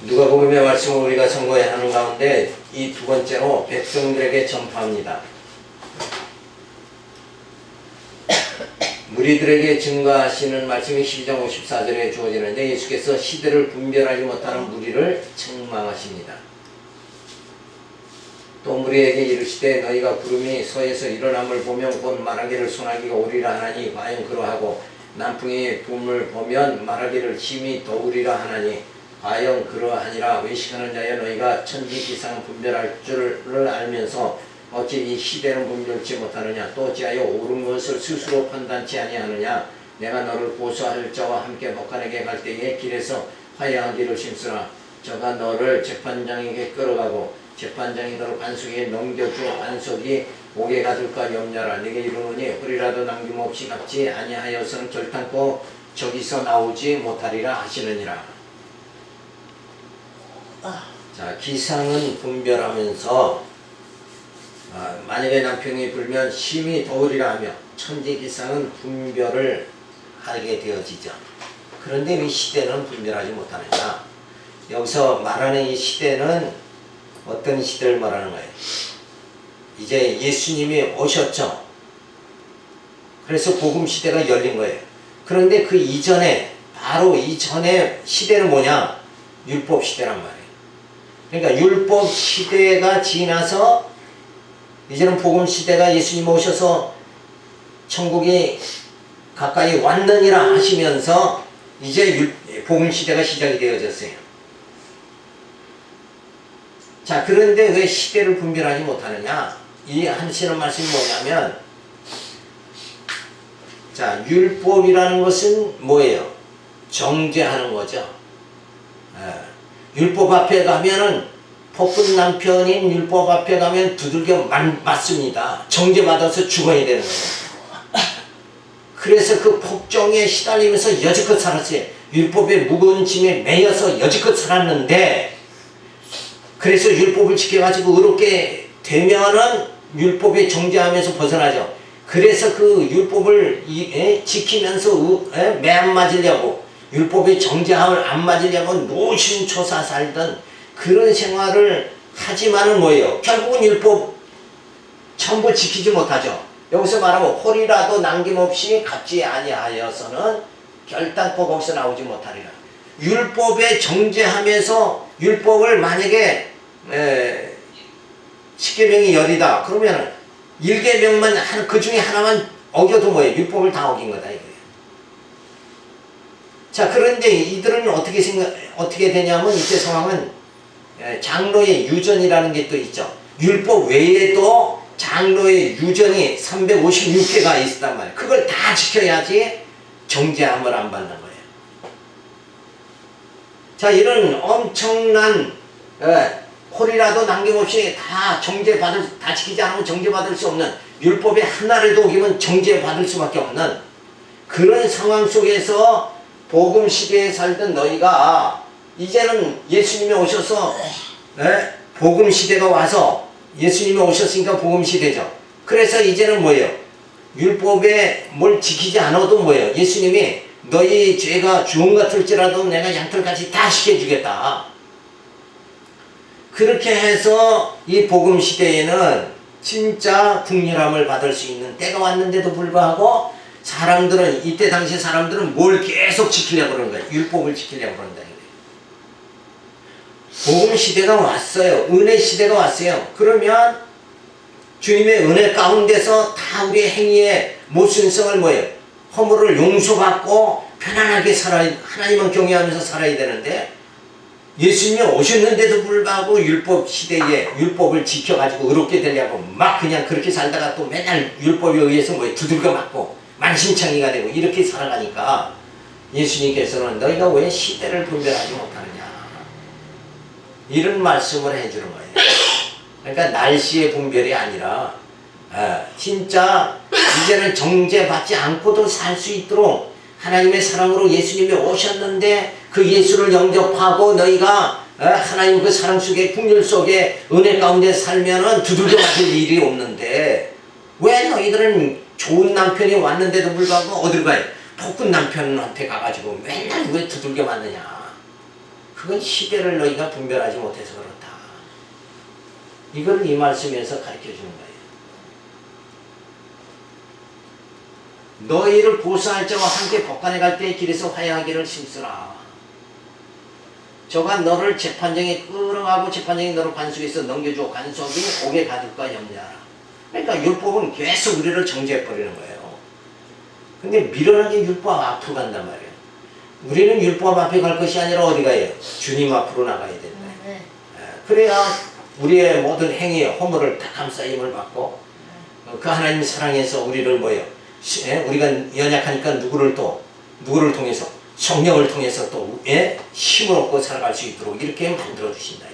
누가복음의 말씀을 우리가 선고해야 하는 가운데 이 두 번째로 백성들에게 전파합니다. 무리들에게 증거하시는 말씀이 12장 54절에 주어지는데 예수께서 시대를 분별하지 못하는 무리를 책망하십니다. 또 무리에게 이르시되 너희가 구름이 서에서 일어남을 보면 곧 말하기를 소나기가 오리라 하나니 과연 그러하고 남풍이 붐을 보면 말하기를 힘이 더우리라 하나니 과연 그러하니라. 외식하는 자여 너희가 천지기상 분별할 줄을 알면서 어찌 이 시대는 분별치 못하느냐. 또 어찌하여 옳은 것을 스스로 판단치 아니하느냐. 내가 너를 고소할 자와 함께 법관에게 갈 때에 길에서 화해하기를 심쓰라. 저가 너를 재판장에게 끌어가고 재판장이 너를 관속에게 넘겨주어 관속이 옥에 가둘까 염려하라. 내게 이르노니 허리라도 남김없이 갚지 아니하여서는 결단코 저기서 나오지 못하리라 하시느니라. 자, 기상은 분별하면서 만약에 남편이 불면 심히 더우리라 하며 천지기상은 분별을 하게 되어지죠. 그런데 이 시대는 분별하지 못하느냐. 여기서 말하는 이 시대는 어떤 시대를 말하는 거예요? 이제 예수님이 오셨죠. 그래서 복음 시대가 열린 거예요. 그런데 그 이전에 바로 이전에 시대는 뭐냐? 율법 시대란 말이에요. 그러니까 율법 시대가 지나서 이제는 복음 시대가 예수님 오셔서 천국이 가까이 왔느니라 하시면서 이제 복음 시대가 시작이 되어졌어요. 자, 그런데 왜 시대를 분별하지 못하느냐? 이 하시는 말씀이 뭐냐면, 자, 율법이라는 것은 뭐예요? 정죄하는 거죠. 율법 앞에 가면은 폭군 남편인 율법 앞에 가면 두들겨 맞습니다. 정죄받아서 죽어야 되는 거예요. 그래서 그 폭정에 시달리면서 여지껏 살았어요. 율법의 무거운 짐에 매여서 여지껏 살았는데, 그래서 율법을 지켜가지고 의롭게 되면은 율법에 정죄하면서 벗어나죠. 그래서 그 율법을 지키면서 매 안 맞으려고, 율법에 정죄함을 안 맞으려고 노심초사 살던 그런 생활을 하지만은 뭐예요? 결국은 율법 전부 지키지 못하죠. 여기서 말하면 홀이라도 남김없이 갚지 아니하여서는 결단코 거기서 나오지 못하리라. 율법에 정죄하면서 율법을 만약에 10계명이 10이다. 그러면 1계명만 그 중에 하나만 어겨도 뭐예요? 율법을 다 어긴 거다 이거예요. 자, 그런데 이들은 어떻게 되냐면 이때 상황은 장로의 유전이라는 게 또 있죠. 율법 외에도 장로의 유전이 356개가 있었단 말이에요. 그걸 다 지켜야지 정죄함을 안 받는 거예요. 자, 이런 엄청난 홀이라도 남김없이 다 지키지 않으면 정죄받을 수 없는, 율법의 하나라도 어기면 정죄받을 수밖에 없는 그런 상황 속에서 복음 시대에 살던 너희가 이제는 예수님이 오셔서 복음 시대가 와서 예수님이 오셨으니까 복음 시대죠. 그래서 이제는 뭐예요? 율법에 뭘 지키지 않아도 뭐예요? 예수님이 너희 죄가 주홍 같을지라도 내가 양털같이 다 씻겨주겠다. 그렇게 해서 이 복음 시대에는 진짜 국률함을 받을 수 있는 때가 왔는데도 불구하고 사람들은, 이때 당시 사람들은 뭘 계속 지키려고 그러는 거예요? 율법을 지키려고 그런다. 복음 시대가 왔어요. 은혜 시대가 왔어요. 그러면 주님의 은혜 가운데서 다 우리의 행위의 모순성을 뭐예요? 허물을 용서받고 편안하게 하나님을 경외하면서 살아야 되는데, 예수님이 오셨는데도 불구하고 율법 시대에 율법을 지켜가지고 의롭게 되려고 막 그냥 그렇게 살다가 또 맨날 율법에 의해서 뭐예요? 두들겨 맞고 만신창이가 되고 이렇게 살아가니까 예수님께서는 너희가 왜 시대를 분별하지 못하느냐, 이런 말씀을 해주는 거예요. 그러니까 날씨의 분별이 아니라 진짜 이제는 정죄받지 않고도 살 수 있도록 하나님의 사랑으로 예수님이 오셨는데 그 예수를 영접하고 너희가 하나님 그 사랑 속에, 긍휼 속에, 은혜 가운데 살면은 두들겨 맞을 일이 없는데, 왜 너희들은 좋은 남편이 왔는데도 불구하고 어딜 가요? 폭군 남편한테 가가지고 맨날 왜 두들겨 맞느냐. 그건 시대를 너희가 분별하지 못해서 그렇다. 이걸 이 말씀에서 가르쳐 주는 거예요. 너희를 보수할 자와 함께 법관에 갈 때의 길에서 화해하기를 힘쓰라. 저가 너를 재판정에 끌어가고 재판정이 너를 관속에서 넘겨주고 관속이 옥에 가둘까 염려하라. 그러니까 율법은 계속 우리를 정죄해버리는 거예요. 근데 미련하게 율법 앞으로 간단 말이에요. 우리는 율법 앞에 갈 것이 아니라 어디 가요? 주님 앞으로 나가야 된다. 그래야 우리의 모든 행위의 허물을 다 감싸임을 받고 그 하나님 사랑에서 우리를 뭐예요? 우리가 연약하니까 누구를 통해서 성령을 통해서 또 힘을 얻고 살아갈 수 있도록 이렇게 만들어 주신다.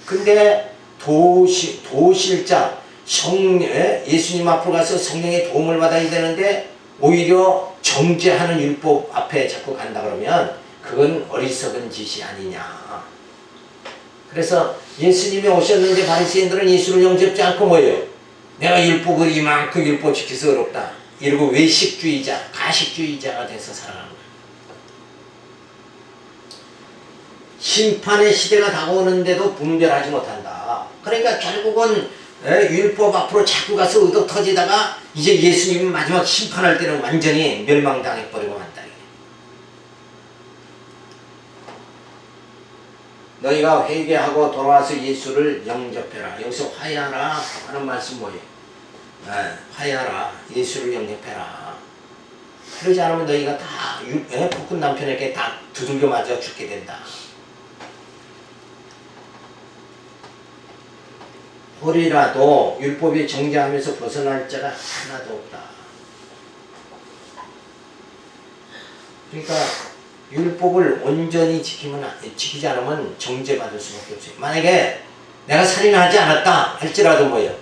근데 도실장 예수님 앞으로 가서 성령의 도움을 받아야 되는데 오히려 정죄하는 율법 앞에 자꾸 간다 그러면 그건 어리석은 짓이 아니냐. 그래서 예수님이 오셨는데 바리새인들은 예수를 영접지 않고 뭐예요? 내가 율법을 이만큼 율법 지켜서 어렵다. 이러고 외식주의자, 가식주의자가 돼서 살아가는 거예요. 심판의 시대가 다가오는데도 분별하지 못한다. 그러니까 결국은 율법 앞으로 자꾸 가서 의독 터지다가 이제 예수님이 마지막 심판할 때는 완전히 멸망당해버리고 만다. 너희가 회개하고 돌아와서 예수를 영접해라. 여기서 화해하라 하는 말씀 뭐예요? 화해하라. 예수를 영접해라. 그러지 않으면 너희가 다 폭군 남편에게 다 두들겨 맞아 죽게 된다. 홀이라도 율법이 정죄하면서 벗어날 자가 하나도 없다. 그러니까 율법을 온전히 지키지 않으면 정죄받을 수밖에 없어요. 만약에 내가 살인하지 않았다 할지라도 뭐예요?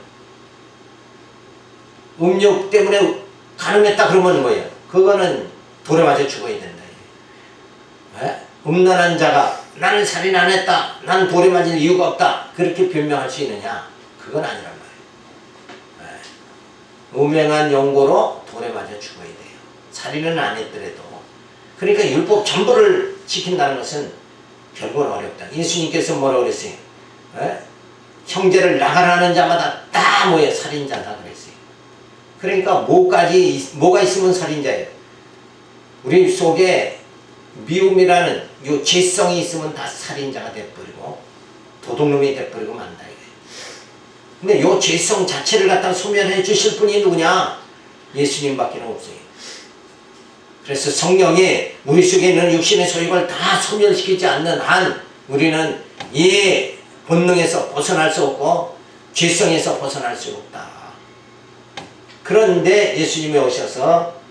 음욕 때문에 가늠했다 그러면 뭐예요? 그거는 돌에 맞아 죽어야 된다. 음란한 자가 나는 살인 안 했다, 나는 돌에 맞을 이유가 없다 그렇게 변명할 수 있느냐? 그건 아니란 말이에요. 음행한 용고로 돌에 맞아 죽어야 돼요. 살인은 안 했더라도. 그러니까 율법 전부를 지킨다는 것은 결국은 어렵다. 예수님께서 뭐라고 그랬어요? 형제를 나가라는 자마다 다 뭐예요? 살인자다 그랬어요. 그러니까 뭐가 있으면 살인자예요? 우리 속에 미움이라는 요 죄성이 있으면 다 살인자가 돼버리고 도둑놈이 돼버리고 만다. 근데 요 죄성 자체를 갖다 소멸해 주실 분이 누구냐? 예수님밖에 없어요. 그래서 성령이 우리 속에 있는 육신의 소욕을 다 소멸시키지 않는 한 우리는 이 본능에서 벗어날 수 없고 죄성에서 벗어날 수 없다. 그런데 예수님이 오셔서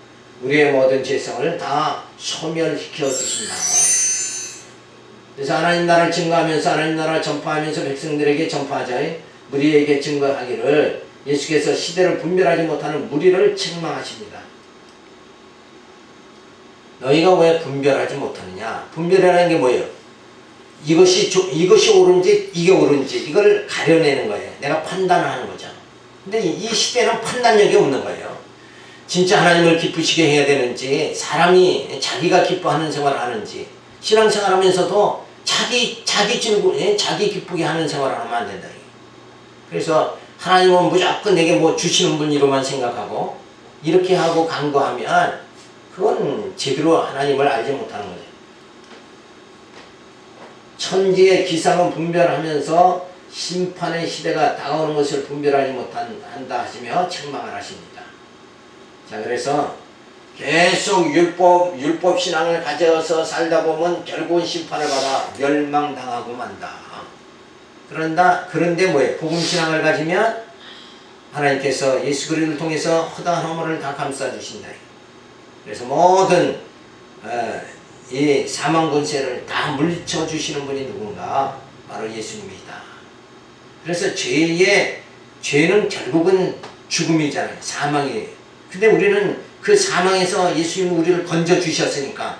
우리의 모든 죄성을 다 소멸시켜 주신다. 그래서 하나님 나라를 증거하면서 하나님 나라를 전파하면서 백성들에게 전파하자. 무리에게 증거하기를 예수께서 시대를 분별하지 못하는 무리를 책망하십니다. 너희가 왜 분별하지 못하느냐? 분별이라는 게 뭐예요? 이것이 옳은지 이게 옳은지 이걸 가려내는 거예요. 내가 판단을 하는 거죠. 근데 이 시대는 판단력이 없는 거예요. 진짜 하나님을 기쁘시게 해야 되는지 사람이 자기가 기뻐하는 생활을 하는지 신앙생활 하면서도 자기 기쁘게 하는 생활을 하면 안 된다. 그래서 하나님은 무조건 내게 뭐 주시는 분이로만 생각하고 이렇게 하고 간구하면 그건 제대로 하나님을 알지 못하는 거죠. 천지의 기상은 분별하면서 심판의 시대가 다가오는 것을 분별하지 못한다 하시며 책망을 하십니다. 자, 그래서 계속 율법 신앙을 가져서 살다 보면 결국은 심판을 받아 멸망당하고 만다. 그런데 뭐예요? 복음 신앙을 가지면 하나님께서 예수 그리스도를 통해서 허다한 허물을 다 감싸 주신다. 그래서 모든 이 사망 권세를 다 물리쳐 주시는 분이 누군가? 바로 예수님이다. 그래서 죄는 결국은 죽음이잖아요. 사망이에요. 근데 우리는 그 사망에서 예수님이 우리를 건져 주셨으니까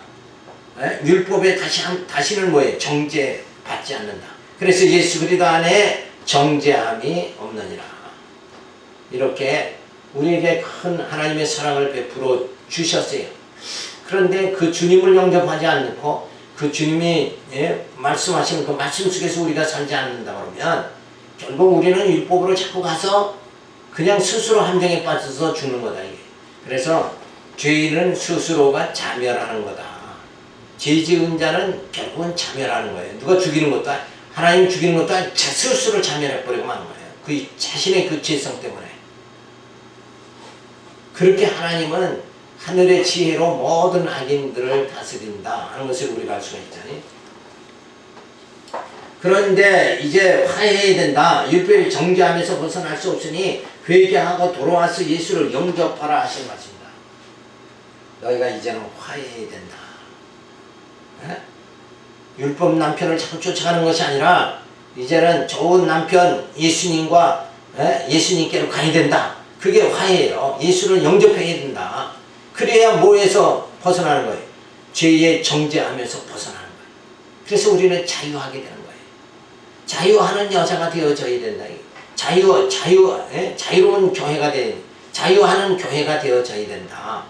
율법에 다시는 뭐예요? 정죄 받지 않는다. 그래서 예수 그리스도 안에 정죄함이 없느니라. 이렇게 우리에게 큰 하나님의 사랑을 베풀어 주셨어요. 그런데 그 주님을 영접하지 않고 그 주님이 말씀하시는 그 말씀 속에서 우리가 살지 않는다 그러면 결국 우리는 율법으로 자꾸 가서 그냥 스스로 함정에 빠져서 죽는 거다 이게. 그래서 죄인은 스스로가 자멸하는 거다. 죄 지은 자는 결국은 자멸하는 거예요. 누가 죽이는 것도 하나님 죽이는 것도 아니고 스스로 자멸해버리고 마는 거예요. 그 자신의 그 죄성 때문에. 그렇게 하나님은 하늘의 지혜로 모든 악인들을 다스린다 하는 것을 우리가 알 수가 있잖아요. 그런데 이제 화해해야 된다. 율법을 정죄하면서 벗어날 수 없으니 회개하고 돌아와서 예수를 영접하라 하신 말씀입니다. 너희가 이제는 화해해야 된다. 에? 율법 남편을 자꾸 쫓아가는 것이 아니라 이제는 좋은 남편 예수님과 예수님께로 가야 된다. 그게 화해예요. 예수를 영접해야 된다. 그래야 뭐에서 벗어나는 거예요? 죄의 정죄하면서 벗어나는 거예요. 그래서 우리는 자유하게 되는 거예요. 자유하는 여자가 되어져야 된다. 자유로운 교회가 자유하는 교회가 되어져야 된다.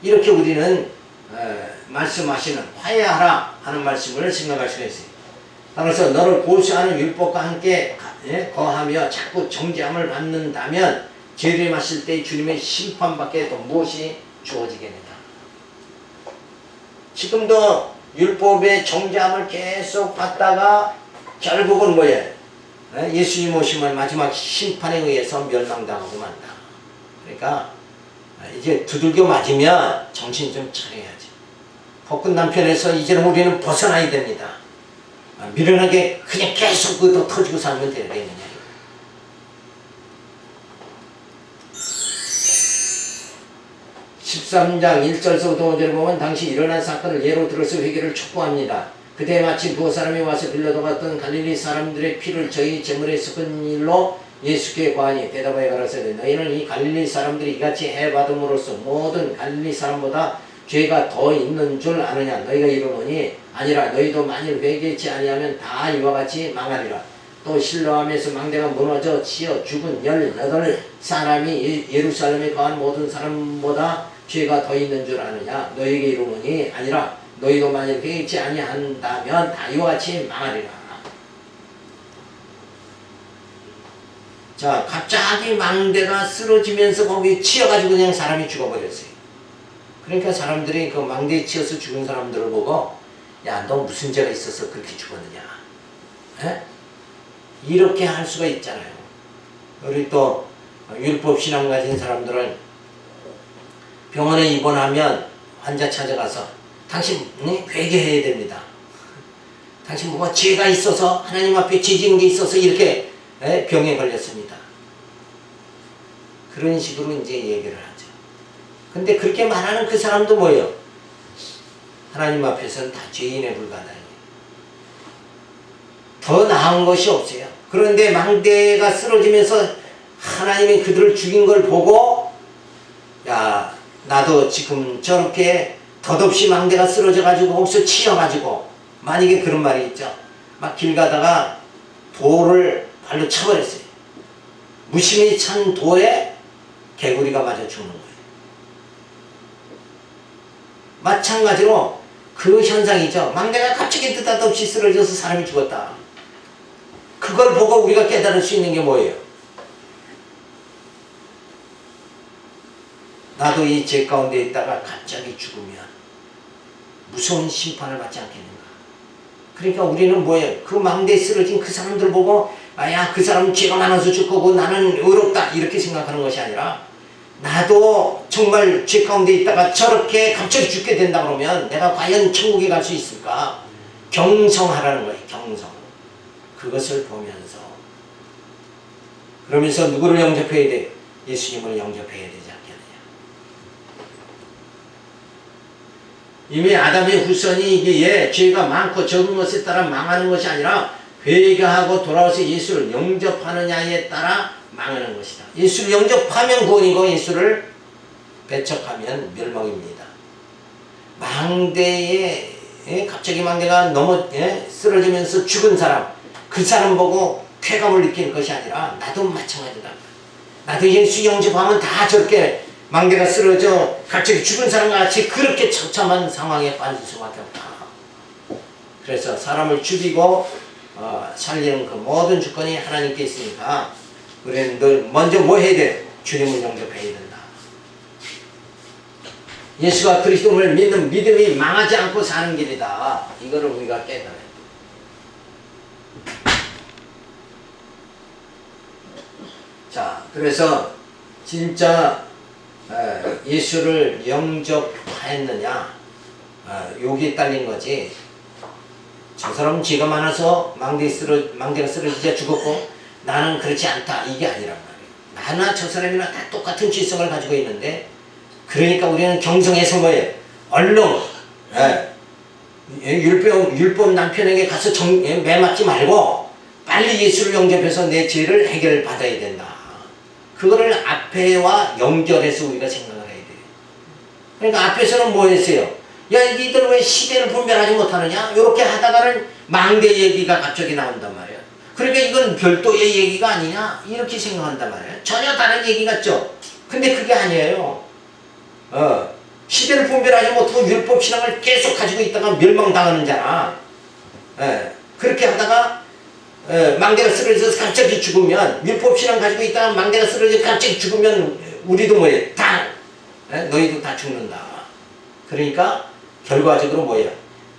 이렇게 우리는 말씀하시는 화해하라 하는 말씀을 생각할 수가 있어요. 그래서 너를 고수하는 율법과 함께 거하며 자꾸 정죄함을 받는다면 죄를 마실 때 주님의 심판밖에 또 무엇이 주어지겠느냐. 지금도 율법의 정죄함을 계속 받다가 결국은 뭐예요? 예수님 오시면 마지막 심판에 의해서 멸망당하고 만다. 그러니까 이제 두들겨 맞으면 정신 좀 차려야지. 복근 남편에서 이제는 우리는 벗어나야 됩니다. 미련하게 그냥 계속 그것도 터지고 살면 되겠느냐. 13장 1절서부터 5절을 보면 당시 일어난 사건을 예로 들어서 회개를 촉구합니다. 그때 마침 두 사람이 와서 빌라도가 어떤 갈릴리 사람들의 피를 저희 제물에 섞은 일로 예수께 고하니 대답하여 가라사대 너희는 이 갈릴리 사람들이 이같이 해받음으로써 모든 갈릴리 사람보다 죄가 더 있는 줄 아느냐. 너희가 이르노니 아니라 너희도 만일 회개치 아니하면 다 이와 같이 망하리라. 또 실로암에서 망대가 무너져 치어 죽은 18사람이 예루살렘에 거한 모든 사람보다 죄가 더 있는 줄 아느냐. 너희에게 이르노니 아니라 너희도 만일 회개치 아니한다면 다 이와 같이 망하리라. 자, 갑자기 망대가 쓰러지면서 거기 치여가지고 그냥 사람이 죽어버렸어요. 그러니까 사람들이 그 망대에 치여서 죽은 사람들을 보고 야, 너 무슨 죄가 있어서 그렇게 죽었느냐. 에? 이렇게 할 수가 있잖아요. 우리 또 율법 신앙 가진 사람들은 병원에 입원하면 환자 찾아가서 당신 회개해야 됩니다. 당신 뭐가 죄가 있어서 하나님 앞에 죄 지은 게 있어서 이렇게 병에 걸렸습니다. 그런 식으로 이제 얘기를 하죠. 근데 그렇게 말하는 그 사람도 뭐예요? 하나님 앞에서는 다 죄인에 불과하다. 더 나은 것이 없어요. 그런데 망대가 쓰러지면서 하나님이 그들을 죽인 걸 보고 야, 나도 지금 저렇게 덧없이 망대가 쓰러져가지고 거기서 치여가지고 만약에 그런 말이 있죠. 막 길 가다가 돌을 발로 차버렸어요. 무심히 찬 돌에 개구리가 맞아 죽는 거예요. 마찬가지로 그 현상이죠. 망대가 갑자기 뜻없이 쓰러져서 사람이 죽었다. 그걸 보고 우리가 깨달을 수 있는 게 뭐예요? 나도 이 죄 가운데 있다가 갑자기 죽으면 무서운 심판을 받지 않겠는가. 그러니까 우리는 뭐예요? 그 망대에 쓰러진 그 사람들 보고 야, 그 사람은 죄가 많아서 죽고 나는 의롭다 이렇게 생각하는 것이 아니라 나도 정말 죄 가운데 있다가 저렇게 갑자기 죽게 된다 그러면 내가 과연 천국에 갈 수 있을까? 경성하라는 거예요. 경성. 그것을 보면서 그러면서 누구를 영접해야 돼? 예수님을 영접해야 되지 않겠느냐. 이미 아담의 후손이 이게 죄가 많고 적은 것에 따라 망하는 것이 아니라 회개하고 돌아와서 예수를 영접하느냐에 따라 망하는 것이다. 예수를 영접하면 구원이고 예수를 배척하면 멸망입니다. 망대에 갑자기 망대가 쓰러지면서 죽은 사람, 그 사람 보고 쾌감을 느끼는 것이 아니라 나도 마찬가지다. 나도 예수 영접하면 다 저렇게 망대가 쓰러져 갑자기 죽은 사람과 같이 그렇게 처참한 상황에 빠질 수밖에 없다. 그래서 사람을 죽이고 살리는 그 모든 주권이 하나님께 있으니까 우리는 늘 먼저 뭐 해야 돼? 주님을 영접해야 된다. 예수가 그리스도를 믿는 믿음이 망하지 않고 사는 길이다. 이거를 우리가 깨달아야 돼. 자, 그래서 진짜 예수를 영접하였느냐, 여기 딸린 거지. 저 사람은 죄가 많아서 망대가 쓰러지자 죽었고 나는 그렇지 않다, 이게 아니란 말이에요. 나나 저 사람이나 다 똑같은 죄성을 가지고 있는데, 그러니까 우리는 경성에서 뭐예요? 얼른 율법 남편에게 가서 매맞지 말고 빨리 예수를 영접해서 내 죄를 해결받아야 된다. 그거를 앞에와 연결해서 우리가 생각을 해야 돼요. 그러니까 앞에서는 뭐 했어요? 야, 니들 왜 시대를 분별하지 못하느냐? 이렇게 하다가는 망대 얘기가 갑자기 나온단 말이야. 그러니까 이건 별도의 얘기가 아니냐? 이렇게 생각한단 말이야. 전혀 다른 얘기 같죠? 근데 그게 아니에요. 시대를 분별하지 못하고 율법신앙을 계속 가지고 있다가 멸망당하는 자나, 그렇게 하다가 망대가 쓰러져서 갑자기 죽으면, 율법신앙 가지고 있다가 망대가 쓰러져서 갑자기 죽으면 우리도 뭐예요? 너희도 다 죽는다. 그러니까 결과적으로 뭐예요?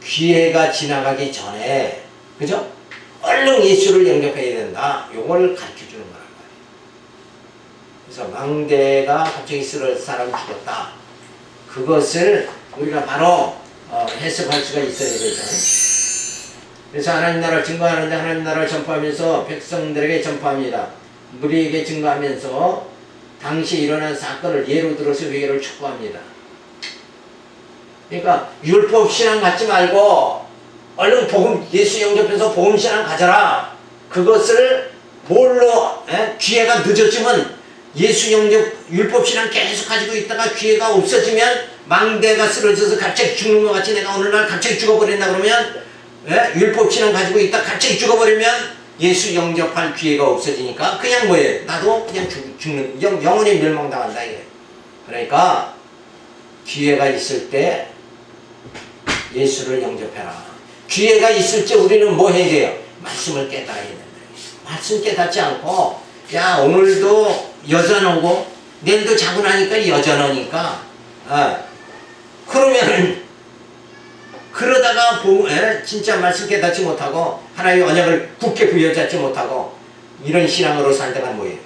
기회가 지나가기 전에, 그죠? 얼른 예수를 영접해야 된다. 요걸 가르쳐주는 거란 말이에요. 그래서 망대가 갑자기 쓰러져 사람 죽었다. 그것을 우리가 바로 해석할 수가 있어야 되잖아요. 그래서 하나님 나라를 증거하는데 하나님 나라를 전파하면서 백성들에게 전파합니다. 무리에게 증거하면서 당시 일어난 사건을 예로 들어서 회개를 촉구합니다. 그러니까 율법 신앙 갖지 말고 얼른 복음, 예수 영접해서 복음 신앙 가져라. 그것을 뭘로 기회가 늦어지면 예수 영접 율법 신앙 계속 가지고 있다가 기회가 없어지면 망대가 쓰러져서 갑자기 죽는 것 같이 내가 어느 날 갑자기 죽어버린다 그러면 율법 신앙 가지고 있다 갑자기 죽어버리면 예수 영접할 기회가 없어지니까 그냥 뭐예요? 나도 그냥 죽는 영원히 멸망당한다 이게. 그러니까 기회가 있을 때 예수를 영접해라. 기회가 있을 때 우리는 뭐 해야 돼요? 말씀을 깨달아야 된다. 말씀 깨닫지 않고 야 오늘도 여전하고 내일도 자고 나니까 여전하니까 그러면은 그러다가 진짜 말씀 깨닫지 못하고 하나님의 언약을 굳게 부여잡지 못하고 이런 신앙으로 살다가 뭐예요?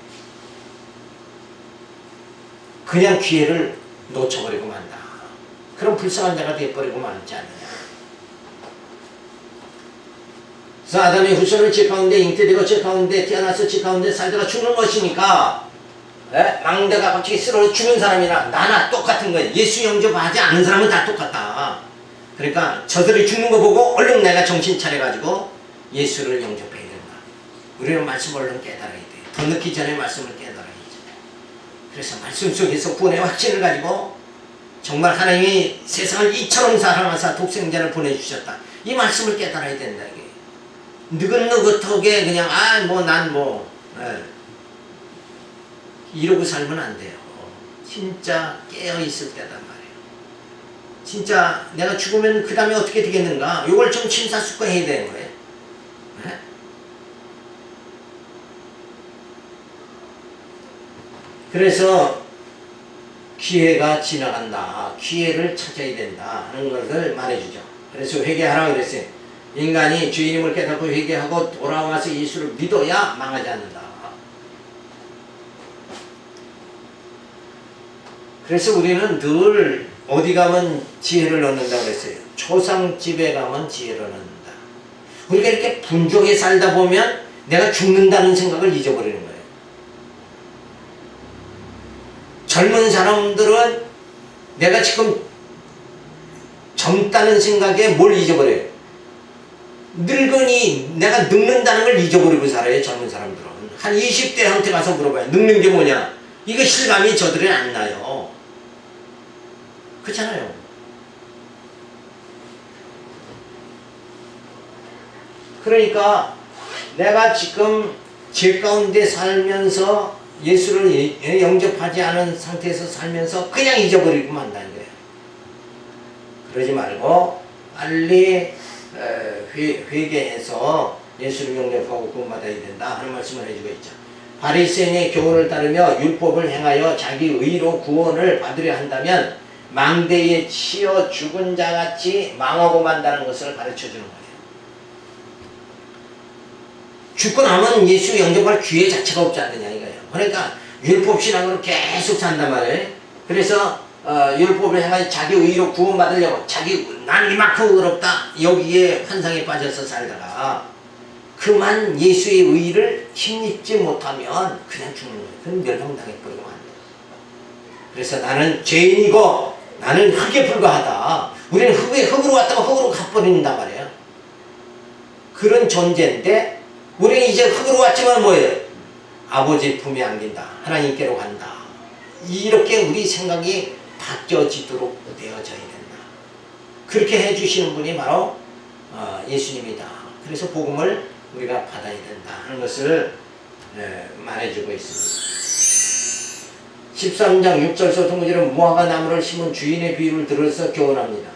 그냥 기회를 놓쳐버리고 만다. 그럼 불쌍한 자가 되어버리고 말지 않느냐. 그래서 아담의 후손은 죄 가운데 잉태되고 죄 가운데 태어나서 죄 가운데 살다가 죽는 것이니까 망대가 갑자기 쓰러져 죽은 사람이나 나나 똑같은 거예요. 예수 영접하지 않은 사람은 다 똑같다. 그러니까 저들이 죽는 거 보고 얼른 내가 정신 차려가지고 예수를 영접해야 된다. 우리는 말씀을 얼른 깨달아야 돼. 더 늦기 전에 말씀을 깨달아야지. 그래서 말씀 속에서 구원의 확신을 가지고 정말 하나님이 세상을 이처럼 사랑하사 독생자를 보내주셨다. 이 말씀을 깨달아야 된다. 이게. 느긋느긋하게 그냥 이러고 살면 안 돼요. 진짜 깨어있을 때단 말이에요. 진짜 내가 죽으면 그 다음에 어떻게 되겠는가? 이걸 좀 심사숙고해야 되는 거예요. 그래서 기회가 지나간다. 기회를 찾아야 된다 하는 것을 말해주죠. 그래서 회개하라고 그랬어요. 인간이 주인임을 깨닫고 회개하고 돌아와서 예수를 믿어야 망하지 않는다. 그래서 우리는 늘 어디 가면 지혜를 얻는다고 그랬어요. 초상집에 가면 지혜를 얻는다. 우리가 이렇게 분주하게 살다 보면 내가 죽는다는 생각을 잊어버리는 거예요. 젊은 사람들은 내가 지금 젊다는 생각에 뭘 잊어버려요? 늙으니 내가 늙는다는 걸 잊어버리고 살아요. 젊은 사람들은. 한 20대한테 가서 물어봐요. 늙는 게 뭐냐? 이거 실감이 저들은 안 나요. 그렇잖아요. 그러니까 내가 지금 죄 가운데 살면서 예수를 영접하지 않은 상태에서 살면서 그냥 잊어버리고 만다는 거예요. 그러지 말고 빨리 회개해서 예수를 영접하고 구원받아야 된다 하는 말씀을 해주고 있죠. 바리새인의 교훈을 따르며 율법을 행하여 자기 의로 구원을 받으려 한다면 망대에 치여 죽은 자같이 망하고 만다는 것을 가르쳐주는 거예요. 죽고 나면 예수 영접할 기회 자체가 없지 않느냐 이거예요. 그러니까 율법신앙으로 계속 산단 말이에요. 그래서 율법을 행하여 자기 의로 구원받으려고 난 이만큼 의롭다 여기에 환상에 빠져서 살다가 그만 예수의 의를 힘입지 못하면 그냥 죽는 거예요. 그럼 멸망당해버리고 안 돼요. 그래서 나는 죄인이고 나는 흙에 불과하다. 우리는 흙으로 왔다가 흙으로 가버린단 말이에요. 그런 존재인데 우리는 이제 흙으로 왔지만 뭐예요? 아버지 품에 안긴다. 하나님께로 간다. 이렇게 우리 생각이 바뀌어지도록 되어져야 된다. 그렇게 해주시는 분이 바로 예수님이다. 그래서 복음을 우리가 받아야 된다 하는 것을 말해주고 있습니다. 13장 6절서 통구절은 무화과 나무를 심은 주인의 비유를 들어서 교훈합니다.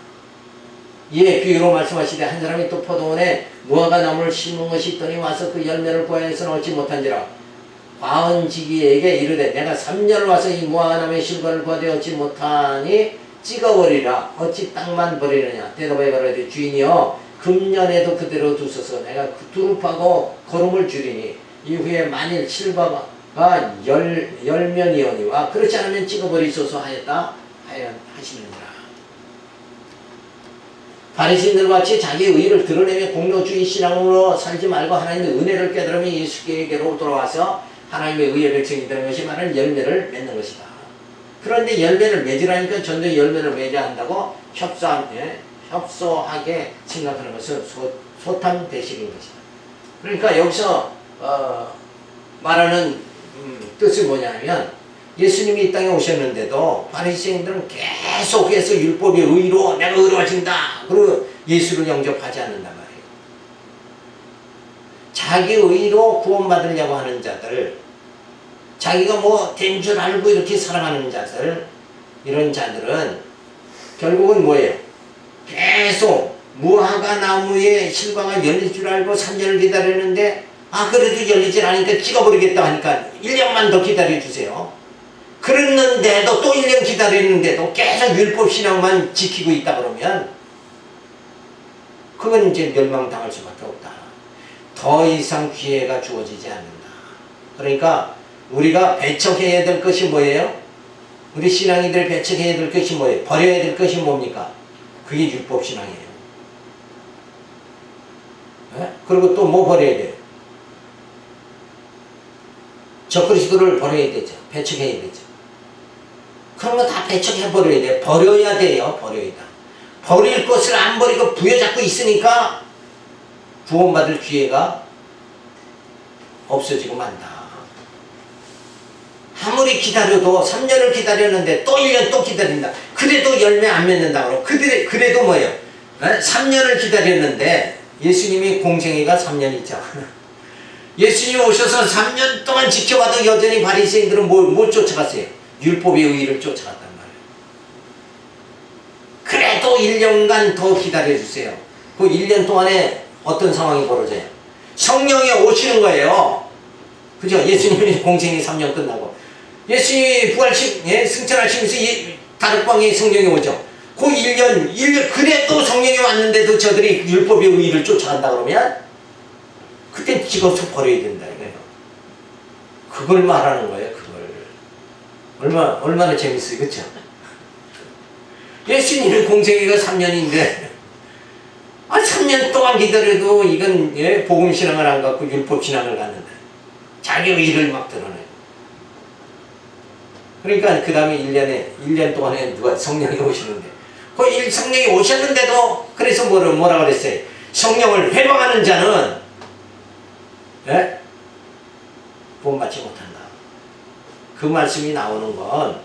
이에 비유로 말씀하시되 한 사람이 또 포도원에 무화과 나무를 심은 것이 있더니 와서 그 열매를 구하여서는 얻지 못한지라 과언지기에게 이르되 내가 3년 와서 이 무화과 나무의 실과를 구하되 얻지 못하니 찍어버리라 어찌 땅만 버리느냐 대답하여 가로되 주인이여 금년에도 그대로 두소서 내가 두릅하고 거름을 줄이니 이후에 만일 실과가 열면이오니와 그렇지 않으면 찍어버리소서 하였다 하시느니라. 바리새인들과 같이 자기의 의를 드러내며 공로주의 신앙으로 살지 말고 하나님의 은혜를 깨달으며 예수께로 돌아와서 하나님의 의의 백성이 되는 것이 말하는 열매를 맺는 것이다. 그런데 열매를 맺으라니까 전도의 열매를 맺어야 한다고 협소하게 생각하는 것은 소탐대실인 것이다. 그러니까 여기서 말하는 뜻이 뭐냐면 예수님이 이 땅에 오셨는데도 바리새인들은 계속해서 율법의 의로 내가 의로워진다. 그리고 예수를 영접하지 않는단 말이에요. 자기 의로 구원받으려고 하는 자들, 자기가 뭐 된 줄 알고 이렇게 살아가는 자들, 이런 자들은 결국은 뭐예요? 계속 무화과 나무에 실과가 열릴 줄 알고 3년을 기다렸는데 그래도 열리질 않으니까 찍어버리겠다 하니까 1년만 더 기다려주세요. 그랬는데도 또 1년 기다리는데도 계속 율법신앙만 지키고 있다 그러면 그건 이제 멸망당할 수밖에 없다. 더 이상 기회가 주어지지 않는다. 그러니까 우리가 배척해야 될 것이 뭐예요? 우리 신앙이들 배척해야 될 것이 뭐예요? 버려야 될 것이 뭡니까? 그게 율법신앙이에요. 네? 그리고 또 뭐 버려야 돼요? 적그리스도를 버려야 되죠. 배척해야 되죠. 그런 거 다 배척해버려야 돼요. 버려야 돼요. 버려야 돼. 버릴 것을 안 버리고 부여잡고 있으니까 구원받을 기회가 없어지고 만다. 아무리 기다려도 3년을 기다렸는데 또 1년 또 기다린다. 그래도 열매 안 맺는다. 그래도 뭐예요? 3년을 기다렸는데 예수님이 공생애가 3년이죠. 예수님이 오셔서 3년 동안 지켜봐도 여전히 바리새인들은 뭘 쫓아갔어요? 율법의 의의를 쫓아갔단 말이에요. 그래도 1년간 더 기다려주세요. 그 1년 동안에 어떤 상황이 벌어져요? 성령이 오시는 거예요. 그죠? 예수님이 공생이 3년 끝나고 예수님이 승천하시면서 다락방에 성령이 오죠. 그 1년 그래도 성령이 왔는데도 저들이 율법의 의의를 쫓아간다 그러면 그땐 찍어서 버려야 된다 이거예요. 그걸 말하는 거예요. 그걸 얼마나 재밌어요. 그렇죠? 예수님은 공생애가 3년인데 3년 동안 기다려도 이건 복음신앙을 안 갖고 율법신앙을 갖는다. 자기 의의를 막 드러내요. 그러니까 그 다음에 1년 동안에 누가 성령이 오시는데 그 성령이 오셨는데도 그래서 뭐라 그랬어요? 성령을 회방하는 자는 구원받지 못한다. 그 말씀이 나오는 건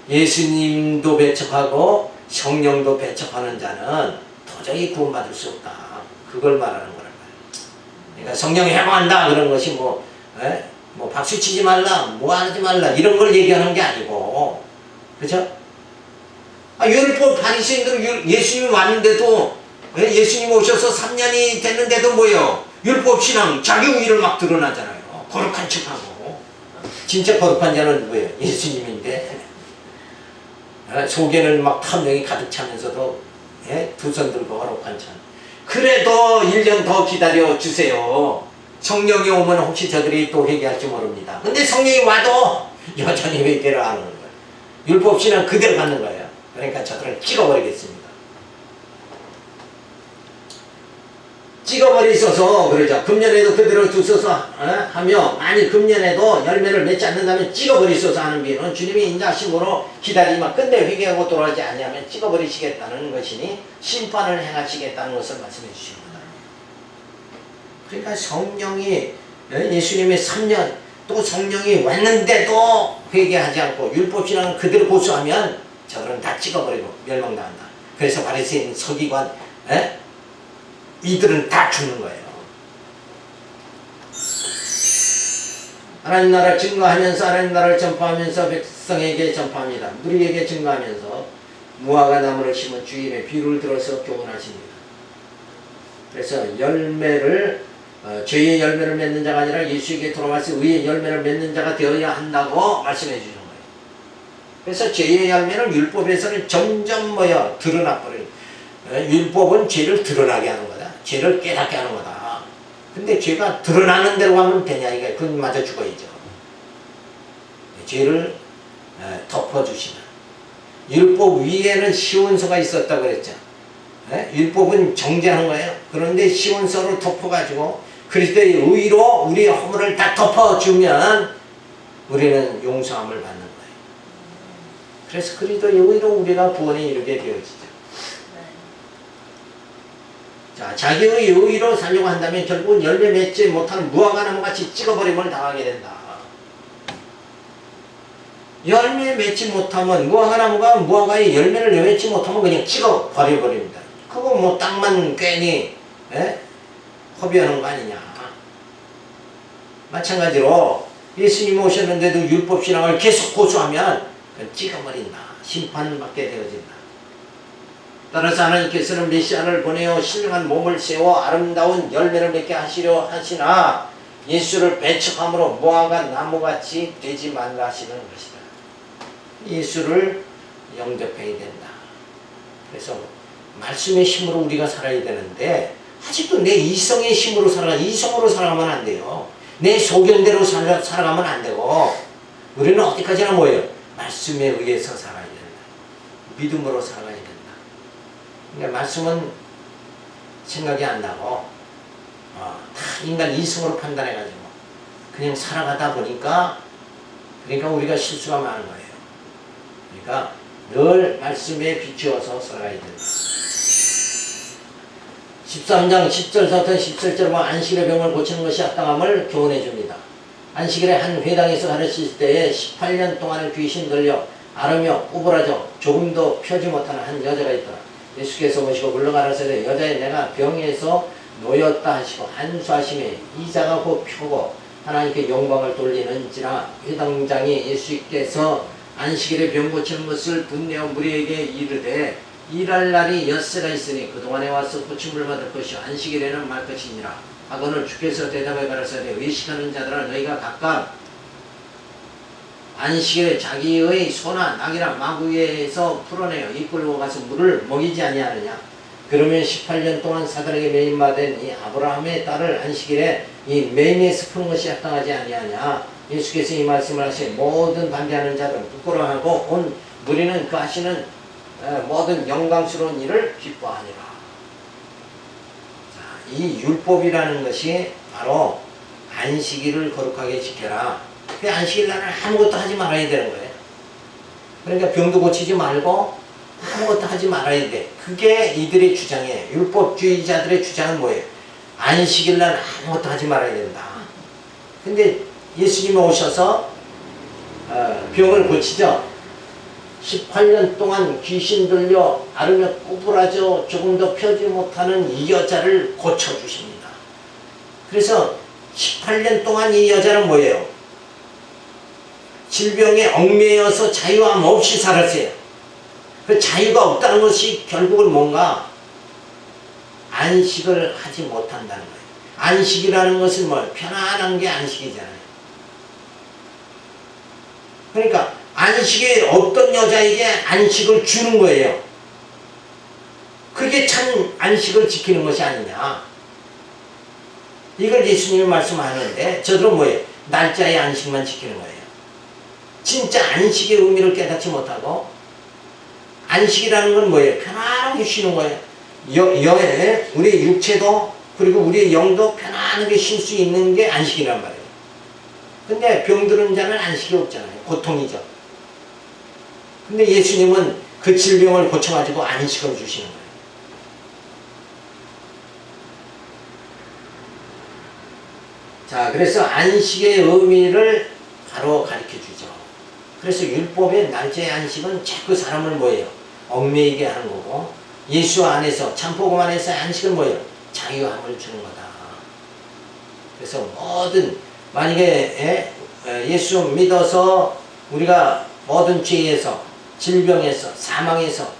예수님도 배척하고 성령도 배척하는 자는 도저히 구원받을 수 없다. 그걸 말하는 거란 말이에요. 그러니까 성령이 회방한다 그런 것이 뭐 박수 치지 말라, 뭐 하지 말라 이런 걸 얘기하는 게 아니고, 그렇죠? 율법 바리새인들 예수님이 왔는데도 예수님 오셔서 3년이 됐는데도 뭐예요? 율법신앙 자기 우위를 막 드러나잖아요. 거룩한 척하고. 진짜 거룩한 자는 뭐예요? 예수님인데 속에는 막 탐욕이 가득 차면서도 두 손 들고 거룩한 자. 그래도 1년 더 기다려 주세요. 성령이 오면 혹시 저들이 또 회개할지 모릅니다. 근데 성령이 와도 여전히 회개를 안 하는 거예요. 율법신앙 그대로 갖는 거예요. 그러니까 저들을 찍어버리겠습니다. 찍어버리셔서 그러죠. 금년에도 그대로 두셔서 하며 만일 금년에도 열매를 맺지 않는다면 찍어버리셔서 하는 비유는 주님이 인자하심으로 기다리면 끝내 회개하고 돌아오지 아니하면 찍어버리시겠다는 것이니 심판을 행하시겠다는 것을 말씀해 주십니다. 그러니까 성령이 예수님의 3년 또 성령이 왔는데도 회개하지 않고 율법신앙을 그대로 고수하면 저들은 다 찍어버리고 멸망당한다. 그래서 바리새인 서기관 이들은 다 죽는 거예요. 하나님 나라를 증거하면서 하나님 나라를 전파하면서 백성에게 전파합니다. 무리에게 증거하면서 무화과 나무를 심은 주인의 비유를 들어서 교훈하십니다. 그래서 열매를 죄의 열매를 맺는 자가 아니라 예수에게 돌아와서 의의 열매를 맺는 자가 되어야 한다고 말씀해 주는 거예요. 그래서 죄의 열매는 율법에서는 점점 드러나 버려요. 율법은 죄를 드러나게 하는 거다. 죄를 깨닫게 하는 거다. 근데 죄가 드러나는 대로 가면 되냐 이게 그건 맞아 죽어야죠. 죄를 덮어주시는 율법 위에는 시온서가 있었다고 그랬죠. 율법은 정죄하는 거예요. 그런데 시온서를 덮어가지고 그리스도의 의로 우리의 허물을 다 덮어주면 우리는 용서함을 받는 거예요. 그래서 그리스도의 의로 우리가 구원에 이르게 되어지죠. 자, 자기의 의로 살려고 한다면 결국은 열매 맺지 못하는 무화과 나무같이 찍어버림을 당하게 된다. 열매 맺지 못하면 무화과의 열매를 맺지 못하면 그냥 찍어버려버립니다. 그거 뭐 땅만 괜히 허비하는 거 아니냐. 마찬가지로 예수님 오셨는데도 율법신앙을 계속 고수하면 찍어버린다. 심판받게 되어진다. 따라서 하나님께서는 메시아를 보내어 신령한 몸을 세워 아름다운 열매를 맺게 하시려 하시나 예수를 배척함으로 무화과 나무같이 되지 말라 하시는 것이다. 예수를 영접해야 된다. 그래서 말씀의 힘으로 우리가 살아야 되는데 아직도 내 이성의 힘으로 이성으로 살아가면 안 돼요. 내 소견대로 살아가면 안 되고 우리는 어디까지나 뭐예요? 말씀에 의해서 살아야 된다. 믿음으로 살아가야 된다. 그러니까 말씀은 생각이 안 나고 다 인간 이성으로 판단해가지고 그냥 살아가다 보니까 그러니까 우리가 실수가 많은 거예요. 그러니까 늘 말씀에 비추어서 살아야 된다. 13장 10절부터 17절로 안식일의 병을 고치는 것이 합당함을 교훈해 줍니다. 안식일에 한 회당에서 가르칠 때에 18년 동안을 귀신 들려 앓으며 구부라져 조금도 펴지 못하는 한 여자가 있더라. 예수께서 모시고 물러가라사대 여자의 내가 병에서 놓였다 하시고 한수하심에 이자가 곧 펴고 하나님께 영광을 돌리는지라. 회당장이 예수께서 안식일에 병 고치는 것을 분내어 무리에게 이르되 일할 날이 엿새가 있으니 그동안에 와서 고침을 받을 것이요 안식일에는 말 것이니라 하거늘 주께서 대답해 가라사대 의식하는 자들아 너희가 각각 안식일에 자기의 소나 낙이나 마구에서 풀어내어 이끌고 가서 물을 먹이지 아니하느냐. 그러면 18년 동안 사단에게 매임받은 이 아브라함의 딸을 안식일에 이 매임에서 푸는 것이 합당하지 아니하냐. 예수께서 이 말씀을 하시니 모든 반대하는 자들은 부끄러워하고 온 무리는 그 하시는 모든 영광스러운 일을 기뻐하니라. 자, 이 율법이라는 것이 바로 안식일을 거룩하게 지켜라. 그 안식일 날은 아무것도 하지 말아야 되는 거예요. 그러니까 병도 고치지 말고 아무것도 하지 말아야 돼. 그게 이들의 주장이에요. 율법주의자들의 주장은 뭐예요? 안식일 날 아무것도 하지 말아야 된다. 근데 예수님이 오셔서 병을 고치죠. 18년 동안 귀신 들려 앓으며 구부라져 조금도 펴지 못하는 이 여자를 고쳐주십니다. 그래서 18년 동안 이 여자는 뭐예요? 질병에 얽매여서 자유함 없이 살았어요. 그 자유가 없다는 것이 결국은 뭔가 안식을 하지 못한다는 거예요. 안식이라는 것은 뭐 편안한 게 안식이잖아요. 그러니까 안식에 어떤 여자에게 안식을 주는 거예요. 그게 참 안식을 지키는 것이 아니냐. 이걸 예수님이 말씀하는데 저들은 뭐예요? 날짜의 안식만 지키는 거예요. 진짜 안식의 의미를 깨닫지 못하고 안식이라는 건 뭐예요? 편안하게 쉬는 거예요. 우리 육체도 그리고 우리 영도 편안하게 쉴 수 있는 게 안식이란 말이에요. 근데 병들은 자는 안식이 없잖아요. 고통이죠. 근데 예수님은 그 질병을 고쳐가지고 안식을 주시는 거예요. 자, 그래서 안식의 의미를 바로 가르쳐 주죠. 그래서 율법의 날짜의 안식은 자꾸 사람을 뭐예요? 얽매이게 하는 거고, 예수 안에서, 참복음 안에서 안식은 뭐예요? 자유함을 주는 거다. 그래서 뭐든, 만약에 예수 믿어서 우리가 모든 죄에서, 질병에서, 사망에서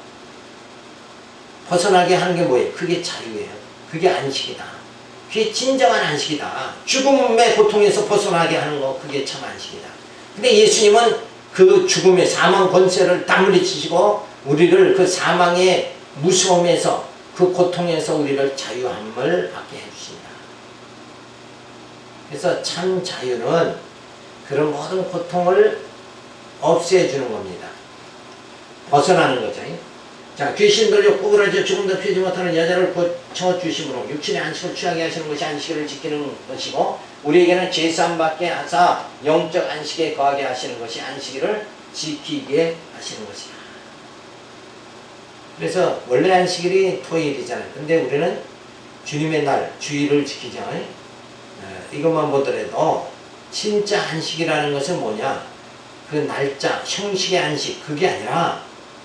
벗어나게 하는 게 뭐예요? 그게 자유예요. 그게 안식이다. 그게 진정한 안식이다. 죽음의 고통에서 벗어나게 하는 거, 그게 참 안식이다. 근데 예수님은 그 죽음의 사망 권세를 다 물리치시고 우리를 그 사망의 무서움에서 그 고통에서 우리를 자유함을 받게 해주신다. 그래서 참 자유는 그런 모든 고통을 없애주는 겁니다. 벗어나는 거죠. 자, 귀신 들려 구부러져 죽음도 피우지 못하는 여자를 고쳐주심으로 육신의 안식을 취하게 하시는 것이 안식일을 지키는 것이고, 우리에게는 죄사함 받게 하사 영적 안식에 거하게 하시는 것이 안식일을 지키게 하시는 것이다. 그래서 원래 안식일이 토요일이잖아요. 근데 우리는 주님의 날, 주일을 지키죠. 이것만 보더라도 진짜 안식이라는 것은 뭐냐? 그 날짜, 형식의 안식, 그게 아니라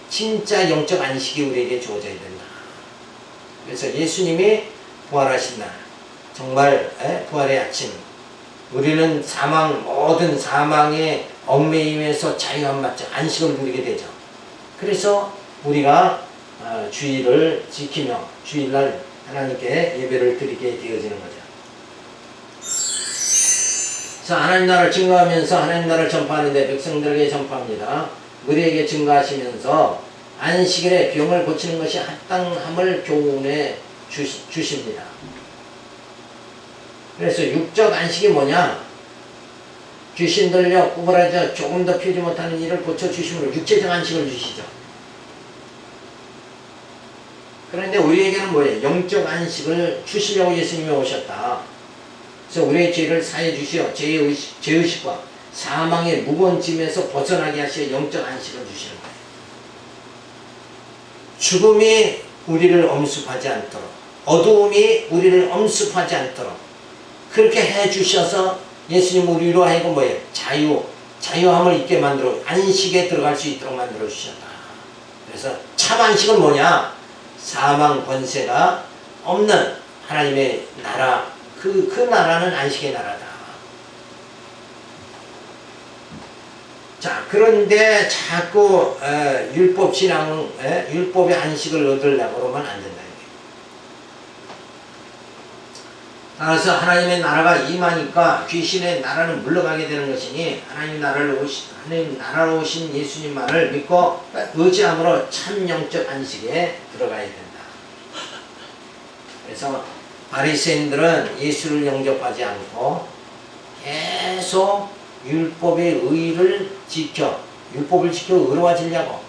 진짜 영적 안식이 우리에게 주어져야 된다. 그래서 예수님이 부활하신 날, 정말 부활의 아침, 우리는 모든 사망의 얽매임에서 자유함 받자 안식을 누리게 되죠. 그래서 우리가 주일을 지키며 주일날 하나님께 예배를 드리게 되어지는 거죠. 자, 하나님 나라를 증거하면서 하나님 나라를 전파하는데 백성들에게 전파합니다. 우리에게 증거하시면서 안식일에 병을 고치는 것이 합당함을 교훈해 주십니다. 그래서 육적 안식이 뭐냐? 귀신 들려 구부러져 조금 더 피우지 못하는 일을 고쳐주심으로 육체적 안식을 주시죠. 그런데 우리에게는 뭐예요? 영적 안식을 주시려고 예수님이 오셨다. 그래서 우리의 죄를 사해 주시어 죄의식과 사망의 무거운 짐에서 벗어나게 하시어 영적 안식을 주시는 거예요. 죽음이 우리를 엄습하지 않도록, 어두움이 우리를 엄습하지 않도록 그렇게 해 주셔서 예수님 우리로 하여금 뭐예요? 자유함을 있게 만들어 안식에 들어갈 수 있도록 만들어 주셨다. 그래서 참 안식은 뭐냐? 사망 권세가 없는 하나님의 나라, 그 나라는 안식의 나라다. 자, 그런데 자꾸 율법 신앙, 율법의 안식을 얻으려고 그러면 안 된다. 따라서 하나님의 나라가 임하니까 귀신의 나라는 물러가게 되는 것이니 하나님 나라로 오신 예수님만을 믿고 의지함으로 참 영적 안식에 들어가야 된다. 그래서 바리새인들은 예수를 영접하지 않고 계속 율법의 의를 지켜, 율법을 지켜 의로워지려고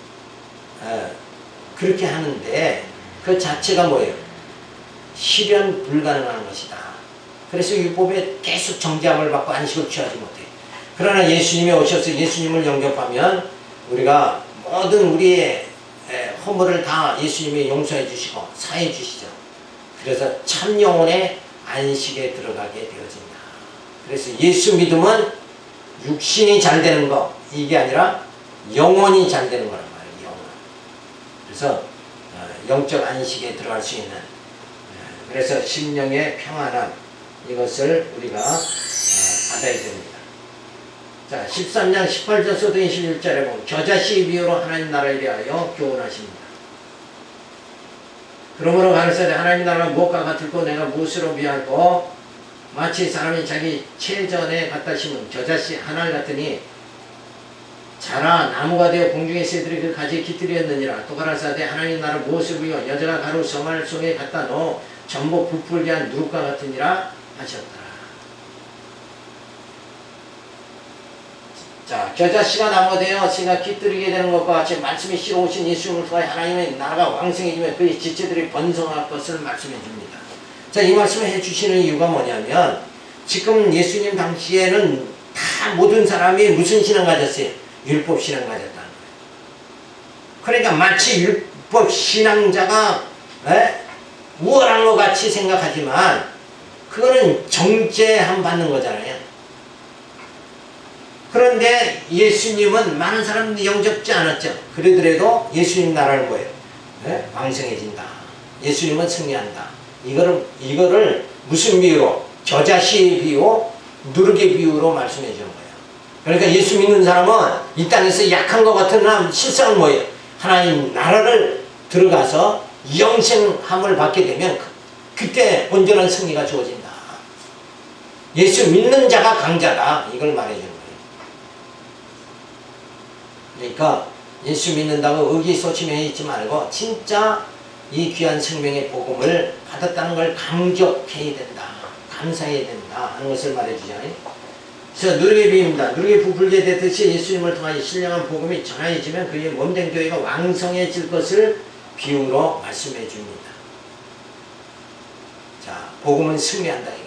그렇게 하는데 그 자체가 뭐예요? 실현 불가능한 것이다. 그래서 율법에 계속 정죄함을 받고 안식을 취하지 못해. 그러나 예수님이 오셔서 예수님을 영접하면 우리가 모든 우리의 허물을 다 예수님이 용서해 주시고 사해 주시죠. 그래서 참 영혼의 안식에 들어가게 되어진다. 그래서 예수 믿음은 육신이 잘 되는 거, 이게 아니라 영혼이 잘 되는 거란 말이에요. 영혼. 그래서 영적 안식에 들어갈 수 있는, 그래서 심령의 평안함, 이것을 우리가 받아야 됩니다. 자, 13장 18절부터 21절에 보면 겨자씨 비유로 하나님 나라에 대하여 교훈하십니다. 그러므로 가르쳐되 하나님 나라가 무엇과 같을꼬 내가 무엇으로 비할꼬 마치 사람이 자기 채전에 갖다 심은 겨자씨 하나 같으니 자라 나무가 되어 공중의 새들이 그 가지에 깃들였느니라. 또 가라사대 하나님 나라 무엇을 비유 여자가 가루 성알 속에 갖다 넣어 전복 부풀게 한 누룩과 같으니라 하셨더라. 자, 겨자씨가 나무가 되어 씨가 깃들이게 되는 것과 같이 말씀이 씨로 오신 예수님을 통하여 하나님의 나라가 왕성해지며 그의 지체들이 번성할 것을 말씀해 줍니다. 자, 이 말씀을 해주시는 이유가 뭐냐면 지금 예수님 당시에는 다 모든 사람이 무슨 신앙 가졌어요? 율법 신앙 가졌다는 거예요. 그러니까 마치 율법 신앙자가 우월한 것 같이 생각하지만 그거는 정죄함 받는 거잖아요. 그런데 예수님은 많은 사람들이 영접지 않았죠. 그러더라도 예수님 나라를 뭐예요? 왕성해진다. 예수님은 승리한다. 이거를 무슨 비유로? 겨자씨 비유, 누룩의 비유로 말씀해 주는 거예요. 그러니까 예수 믿는 사람은 이 땅에서 약한 것 같으나 실상은 뭐예요? 하나님 나라를 들어가서 영생함을 받게 되면 그때 온전한 승리가 주어진다. 예수 믿는 자가 강자다. 이걸 말해주는 거예요. 그러니까 예수 믿는다고 의기소침해 있지 말고 진짜 이 귀한 생명의 복음을 받았다는 걸 감격해야 된다. 감사해야 된다 하는 것을 말해주잖아요. 그래서 누룩의 비유입니다. 누룩이 부풀게 되듯이 예수님을 통하여 신령한 복음이 전하여지면 그의 몸된 교회가 왕성해질 것을 비유로 말씀해 줍니다. 자, 복음은 승리한다. 이게.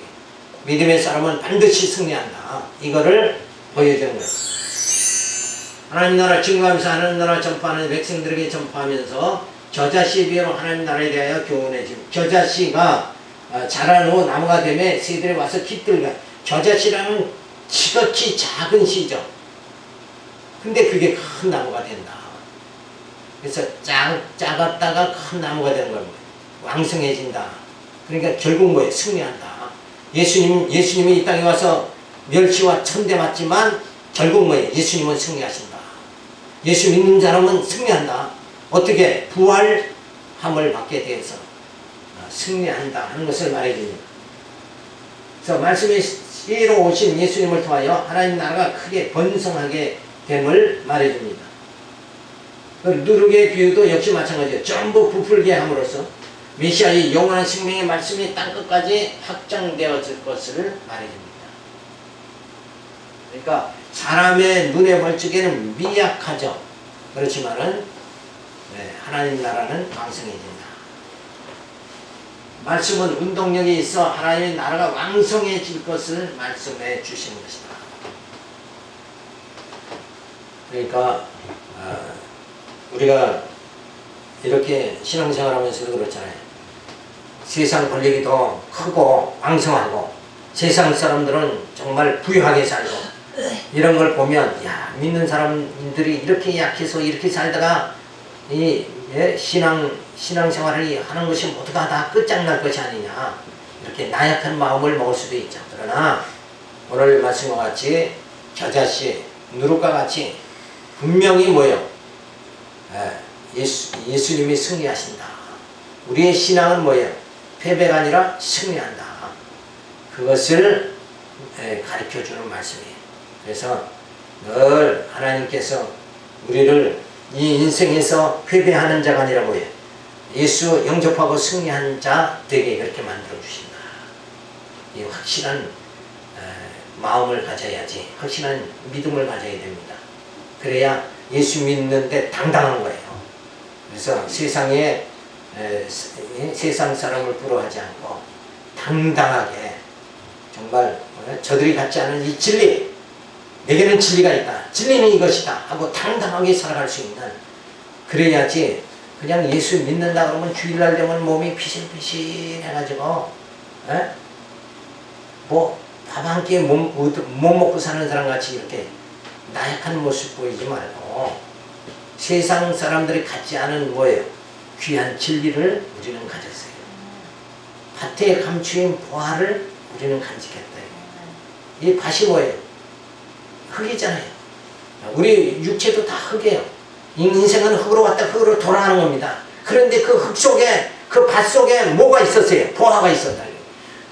믿음의 사람은 반드시 승리한다. 이거를 보여주는 거예요. 하나님 나라 증거하면서 하나님 나라 전파하는 백성들에게 전파하면서 겨자씨 비유로 하나님 나라에 대하여 교훈해줍니다. 겨자씨가 자란 후 나무가 되면 새들이 와서 깃들게. 겨자씨라는 지극히 작은 씨죠. 근데 그게 큰 나무가 된다. 그래서 작았다가 큰 나무가 되는 거예요. 왕성해진다. 그러니까 결국 뭐예요? 승리한다. 예수님이 이 땅에 와서 멸치와 천대 맞지만 결국 뭐예요? 예수님은 승리하신다. 예수 믿는 사람은 승리한다. 어떻게? 부활함을 받게 되어서 승리한다 하는 것을 말해줍니다. 그래서 말씀이 씨로 오신 예수님을 통하여 하나님 나라가 크게 번성하게 됨을 말해줍니다. 누룩의 비유도 역시 마찬가지예요. 전부 부풀게 함으로써 메시아의 영원한 생명의 말씀이 땅끝까지 확장되어질 것을 말해줍니다. 그러니까 사람의 눈에 볼 적에는 미약하죠. 그렇지만은 하나님 나라는 왕성해진다. 말씀은 운동력이 있어 하나님의 나라가 왕성해질 것을 말씀해 주시는 것이다. 그러니까 우리가 이렇게 신앙생활하면서도 그렇잖아요. 세상 권력이 더 크고 왕성하고 세상 사람들은 정말 부유하게 살고 이런 걸 보면 야, 믿는 사람들이 이렇게 약해서 이렇게 살다가 이 신앙생활을 하는 것이 모두가 다 끝장날 것이 아니냐 이렇게 나약한 마음을 먹을 수도 있죠. 그러나 오늘 말씀과 같이 겨자씨 누룩과 같이 분명히 뭐예요? 예수님이 승리하신다. 우리의 신앙은 뭐예요? 패배가 아니라 승리한다. 그것을 가르쳐주는 말씀이에요. 그래서 늘 하나님께서 우리를 이 인생에서 패배하는 자가 아니라 뭐예요? 예수 영접하고 승리한 자 되게 그렇게 만들어 주신다. 이 확실한 마음을 가져야지, 확실한 믿음을 가져야 됩니다. 그래야 예수 믿는데 당당한 거예요. 그래서 세상에 세상 사람을 부러워하지 않고 당당하게 정말 저들이 갖지 않은 이 진리, 내게는 진리가 있다, 진리는 이것이다 하고 당당하게 살아갈 수 있는, 그래야지 그냥 예수 믿는다 그러면 주일날 되면 몸이 피실피실 해가지고 뭐 밥 한 끼 못 먹고 사는 사람 같이 이렇게 나약한 모습 보이지 말고 세상 사람들이 갖지 않은 뭐예요? 귀한 진리를 우리는 가졌어요. 밭에 감추인 보화를 우리는 간직했다. 이 밭이 뭐예요? 흙이잖아요. 우리 육체도 다 흙이에요. 인생은 흙으로 갔다 흙으로 돌아가는 겁니다. 그런데 그 흙 속에 그 밭 속에 뭐가 있었어요? 보화가 있었다.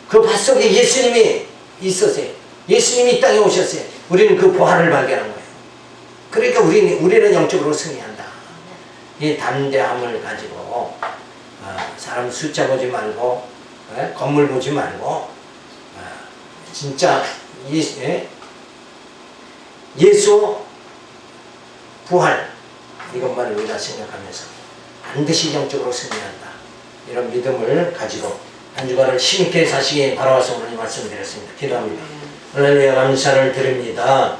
그 밭 속에 예수님이 있었어요. 예수님이 이 땅에 오셨어요. 우리는 그 보화를 발견한 거예요. 그러니까 우리는 영적으로 승리한다. 이 담대함을 가지고 사람 숫자 보지 말고 건물 보지 말고 진짜 예수 부활 이것만 우리가 생각하면서 반드시 영적으로 승리한다. 이런 믿음을 가지고 한 주간을 힘있게 사시기 바라와서 오늘 말씀드렸습니다. 기도합니다. 할렐루야 감사를 드립니다.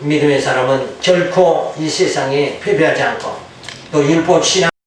믿음의 사람은 결코 이 세상에 패배하지 않고 또 율법 신앙